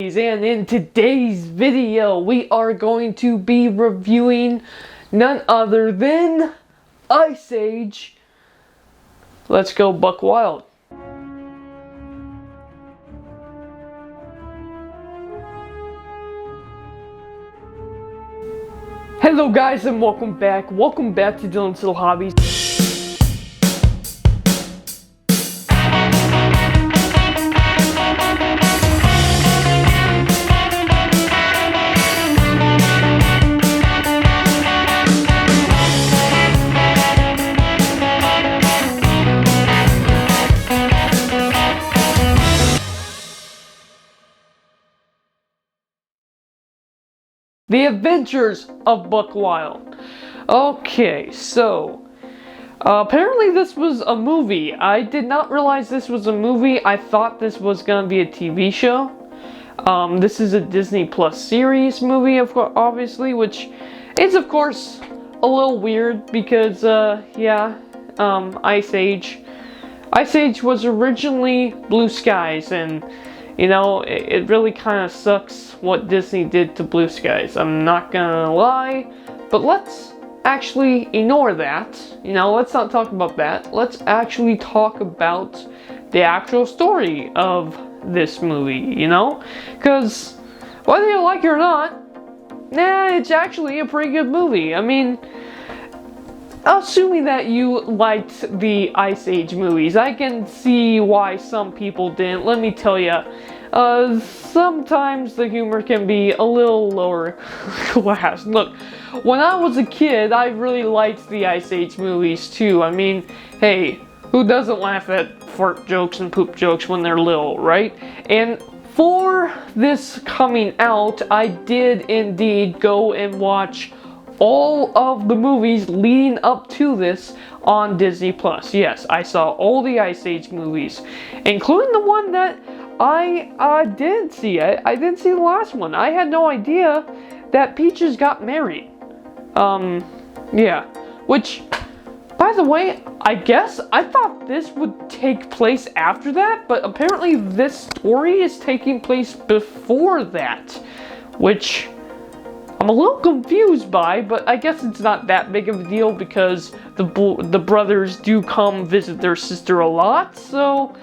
Hobbies, and in today's video we are going to be reviewing none other than Ice Age. Let's go buck wild. Hello guys and welcome back to Dylan's Little Hobbies. The Adventures of Buck Wild. Okay, so apparently this was a movie. I did not realize this was a movie. I thought this was gonna be a TV show. This is a Disney Plus series movie, obviously, which is of course a little weird because Ice Age. Ice Age was originally Blue Skies, and you know, it really kind of sucks what Disney did to Blue Skies. I'm not gonna lie, but let's actually ignore that. You know, let's not talk about that. Let's actually talk about the actual story of this movie, you know? Because whether you like it or not, it's actually a pretty good movie. I mean, assuming that you liked the Ice Age movies, I can see why some people didn't. Let me tell you, sometimes the humor can be a little lower class. Look, when I was a kid, I really liked the Ice Age movies too. I mean, hey, who doesn't laugh at fart jokes and poop jokes when they're little, right? And for this coming out, I did indeed go and watch all of the movies leading up to this on Disney Plus. Yes, I saw all the Ice Age movies, including the one that I did see. I didn't see the last one. I had no idea that Peaches got married. Yeah. Which, by the way, I guess I thought this would take place after that, but apparently this story is taking place before that, which I'm a little confused by, but I guess it's not that big of a deal because the brothers do come visit their sister a lot, so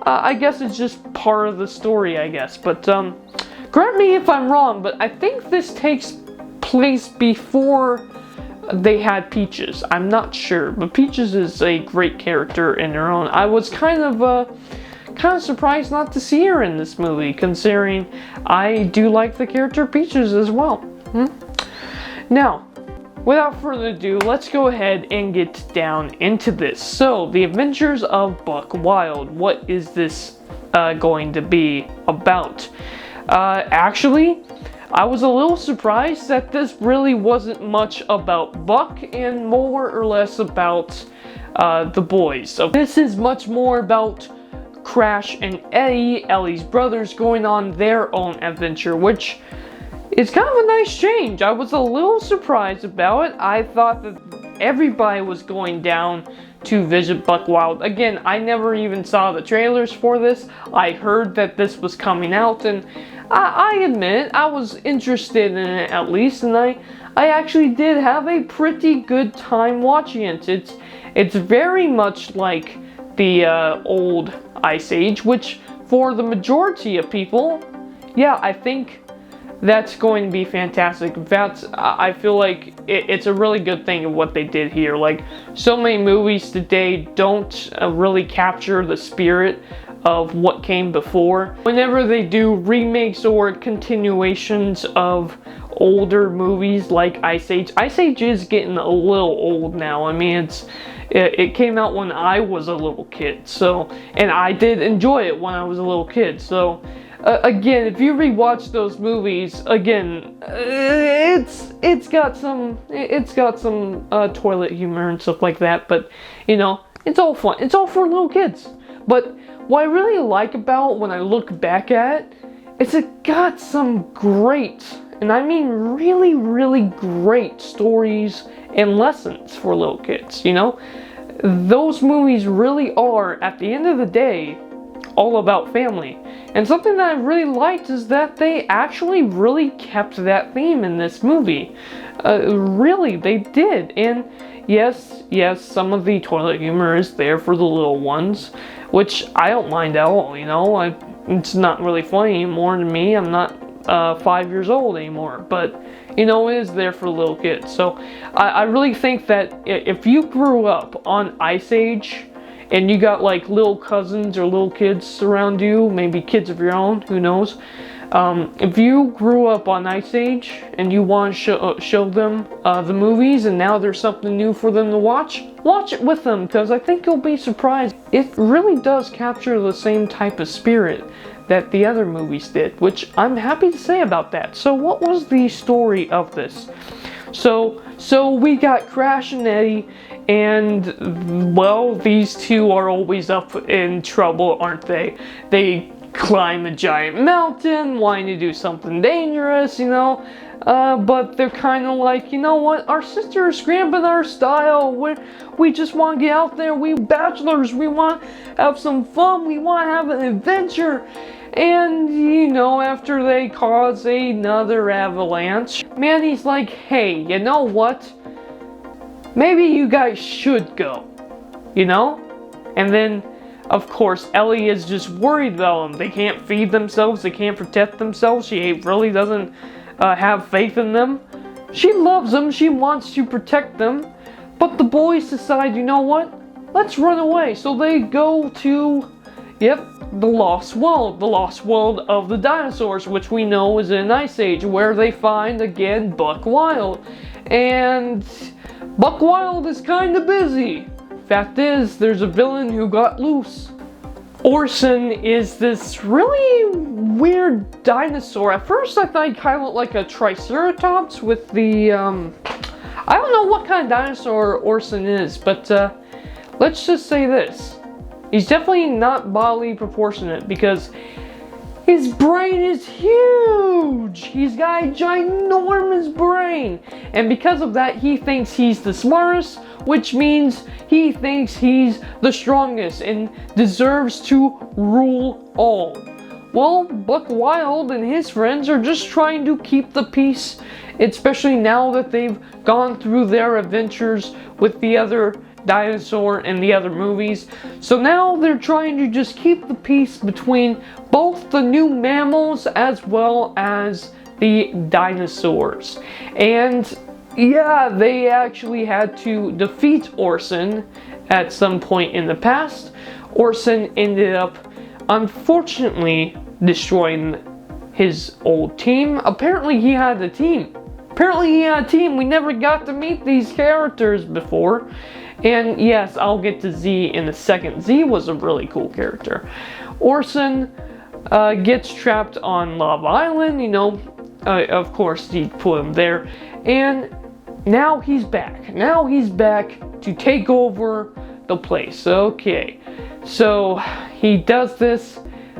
I guess it's just part of the story, I guess. But correct me if I'm wrong, but I think this takes place before they had Peaches. I'm not sure, but Peaches is a great character in her own. I was kind of surprised not to see her in this movie, considering I do like the character Peaches as well. Now, without further ado, let's go ahead and get down into this. So, The Adventures of Buck Wild. What is this going to be about? Actually, I was a little surprised that this really wasn't much about Buck and more or less about the boys. So this is much more about Crash and Eddie, Ellie's brothers, going on their own adventure, which it's kind of a nice change. I was a little surprised about it. I thought that everybody was going down to visit Buck Wild. Again, I never even saw the trailers for this. I heard that this was coming out, and I admit I was interested in it at least, and I actually did have a pretty good time watching it. It's very much like the old Ice Age, which for the majority of people, yeah, I think that's going to be fantastic. I feel like it's a really good thing of what they did here. Like, so many movies today don't really capture the spirit of what came before. Whenever they do remakes or continuations of older movies like Ice Age is getting a little old now. I mean, it came out when I was a little kid, so, and I did enjoy it when I was a little kid, so again, if you rewatch those movies, again, it's got some toilet humor and stuff like that, but you know, it's all fun. It's all for little kids. But what I really like about when I look back at it, is it got some great, and I mean really, really great stories and lessons for little kids, you know? Those movies really are, at the end of the day, all about family. And something that I really liked is that they actually really kept that theme in this movie. Really, they did. And yes, some of the toilet humor is there for the little ones, which I don't mind at all, you know. It's not really funny anymore to me. I'm not 5 years old anymore, but you know, it is there for little kids. So I really think that if you grew up on Ice Age and you got like little cousins or little kids around you, maybe kids of your own, who knows, if you grew up on Ice Age and you want to show them the movies and now there's something new for them to watch it with them, because I think you'll be surprised. It really does capture the same type of spirit that the other movies did, which I'm happy to say about that. So what was the story of this? So we got Crash and Eddie, and well, these two are always up in trouble, aren't they? They climb a giant mountain, wanting to do something dangerous, you know, but they're kind of like, you know what, our sister is cramping our style, we just want to get out there, we bachelors, we want to have some fun, we want to have an adventure. And, you know, after they cause another avalanche, Manny's like, hey, you know what? Maybe you guys should go, you know? And then, of course, Ellie is just worried about them. They can't feed themselves, they can't protect themselves. She really doesn't have faith in them. She loves them, she wants to protect them. But the boys decide, you know what? Let's run away. So they go to, the Lost World of the dinosaurs, which we know is in Ice Age, where they find, again, Buck Wilde. And Buck Wilde is kind of busy. Fact is, there's a villain who got loose. Orson is this really weird dinosaur. At first I thought he kind of looked like a triceratops with the, I don't know what kind of dinosaur Orson is, but let's just say this. He's definitely not bodily proportionate because his brain is huge. He's got a ginormous brain. And because of that, he thinks he's the smartest, which means he thinks he's the strongest and deserves to rule all. Well, Buck Wilde and his friends are just trying to keep the peace, especially now that they've gone through their adventures with the other dinosaur and the other movies. So now they're trying to just keep the peace between both the new mammals as well as the dinosaurs. And yeah, they actually had to defeat Orson at some point in the past. Orson ended up, unfortunately, destroying his old team. Apparently he had a team. We never got to meet these characters before. And yes, I'll get to Z in a second. Z was a really cool character. Orson gets trapped on Lava Island, you know, of course he put him there. And now he's back. Now he's back to take over the place. Okay, so he does this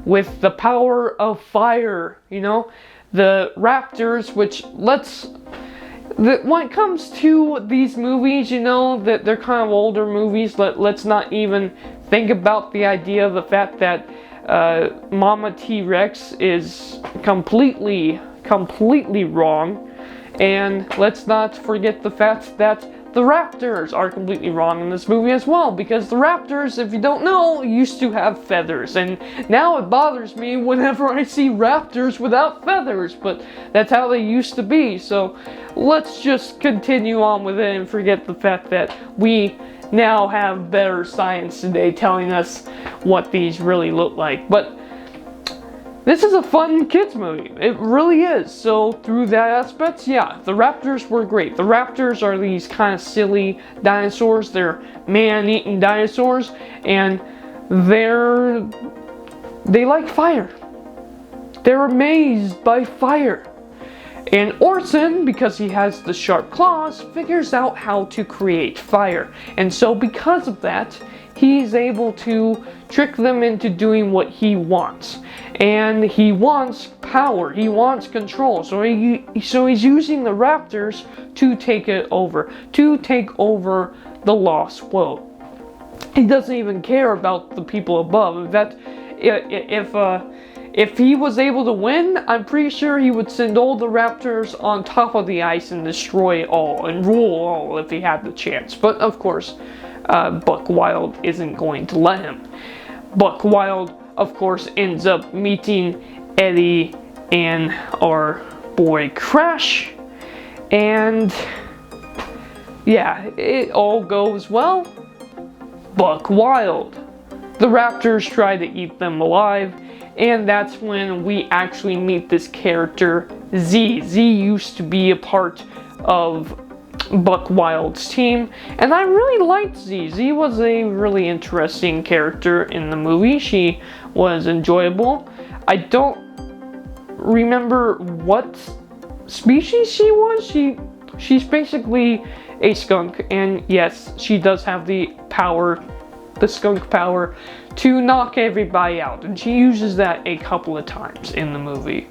with the power of fire, you know. The raptors, which when it comes to these movies, you know, that they're kind of older movies, let's not even think about the idea of the fact that Mama T-Rex is completely wrong. And let's not forget the fact that the raptors are completely wrong in this movie as well, because the raptors, if you don't know, used to have feathers, and now it bothers me whenever I see raptors without feathers, but that's how they used to be. So let's just continue on with it and forget the fact that we now have better science today telling us what these really look like. But this is a fun kids movie. It really is. So through that aspect, yeah, the raptors were great. The raptors are these kind of silly dinosaurs. They're man-eating dinosaurs, and they like fire. They're amazed by fire. And Orson, because he has the sharp claws, figures out how to create fire. And so because of that, he's able to trick them into doing what he wants. And he wants power, he wants control. So he's using the raptors to take it over, to take over the Lost World. He doesn't even care about the people above. In fact, if he was able to win, I'm pretty sure he would send all the raptors on top of the ice and destroy all and rule all if he had the chance. But of course, Buck Wiled isn't going to let him. Buck Wiled, of course, ends up meeting Eddie and our boy Crash, and yeah, it all goes well. Buck Wiled. The raptors try to eat them alive, and that's when we actually meet this character, Z. Z used to be a part of Buck Wiled's team, and I really liked Z. Z was a really interesting character in the movie. She was enjoyable. I don't remember what species she was. She's basically a skunk, and yes, she does have the power, the skunk power, to knock everybody out, and she uses that a couple of times in the movie.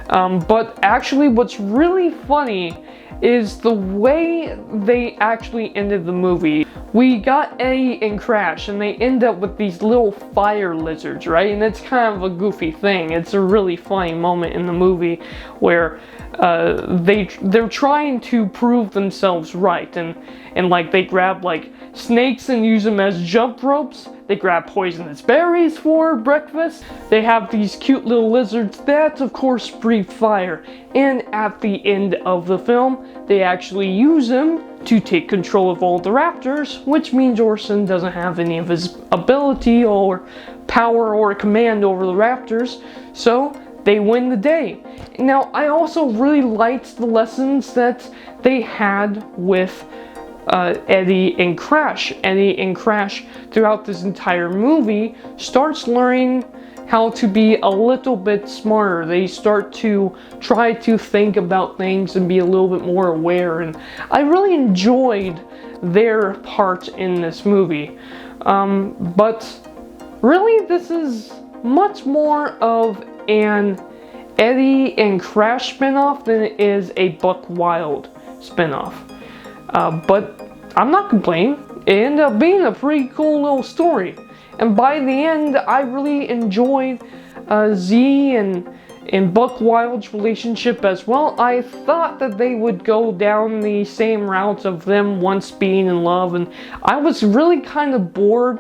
But actually, what's really funny is the way they actually ended the movie. We got Eddie and Crash, and they end up with these little fire lizards, right? And it's kind of a goofy thing. It's a really funny moment in the movie where they're trying to prove themselves right, and like they grab like snakes and use them as jump ropes. They grab poisonous berries for breakfast. They have these cute little lizards that of course breathe fire, and at the end of the film they actually use them to take control of all the raptors, which means Orson doesn't have any of his ability or power or command over the raptors, so they win the day. Now, I also really liked the lessons that they had with Eddie and Crash. Eddie and Crash, throughout this entire movie, starts learning how to be a little bit smarter. They start to try to think about things and be a little bit more aware, and I really enjoyed their part in this movie. But really, this is much more of an Eddie and Crash spinoff than it is a Buck Wiled spinoff. But I'm not complaining. It ended up being a pretty cool little story. And by the end, I really enjoyed Z and Buck Wiled's relationship as well. I thought that they would go down the same route of them once being in love, and I was really kind of bored.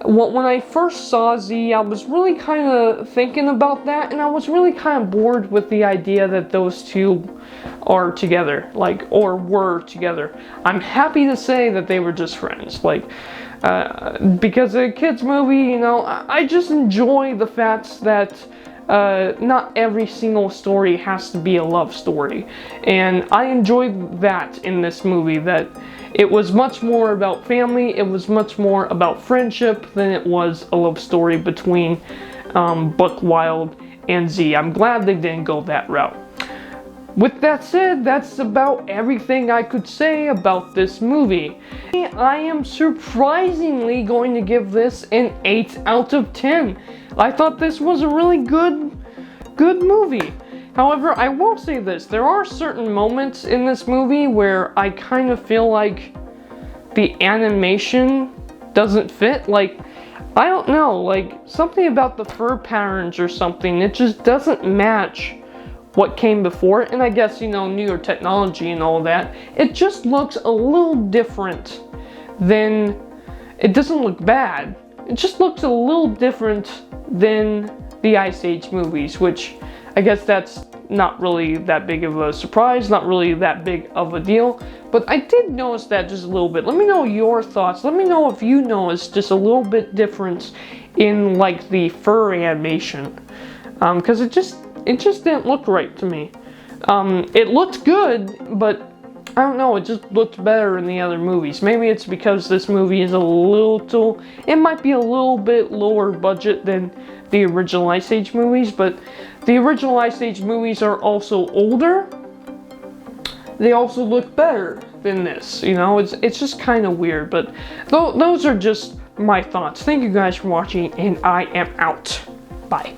When I first saw Z, I was really kind of thinking about that, and I was really kind of bored with the idea that those two are together, or were together. I'm happy to say that they were just friends, because a kid's movie, I just enjoy the fact that not every single story has to be a love story, and I enjoyed that in this movie, that it was much more about family, it was much more about friendship than it was a love story between Buck Wiled and Z. I'm glad they didn't go that route. With that said, that's about everything I could say about this movie. I am surprisingly going to give this an 8 out of 10. I thought this was a really good movie. However, I will say this, there are certain moments in this movie where I kind of feel like the animation doesn't fit. I don't know, something about the fur patterns or something, it just doesn't match what came before it. And I guess, newer technology and all that, it just looks a little different than, it doesn't look bad, it just looks a little different than the Ice Age movies, which I guess that's not really that big of a surprise, not really that big of a deal, but I did notice that just a little bit. Let me know your thoughts. Let me know if you noticed just a little bit difference in the fur animation, because it just didn't look right to me. It looked good, but I don't know, it just looked better in the other movies. Maybe it's because this movie is it might be a little bit lower budget than the original Ice Age movies, but the original Ice Age movies are also older. They also look better than this, it's just kind of weird, but those are just my thoughts. Thank you guys for watching, and I am out. Bye.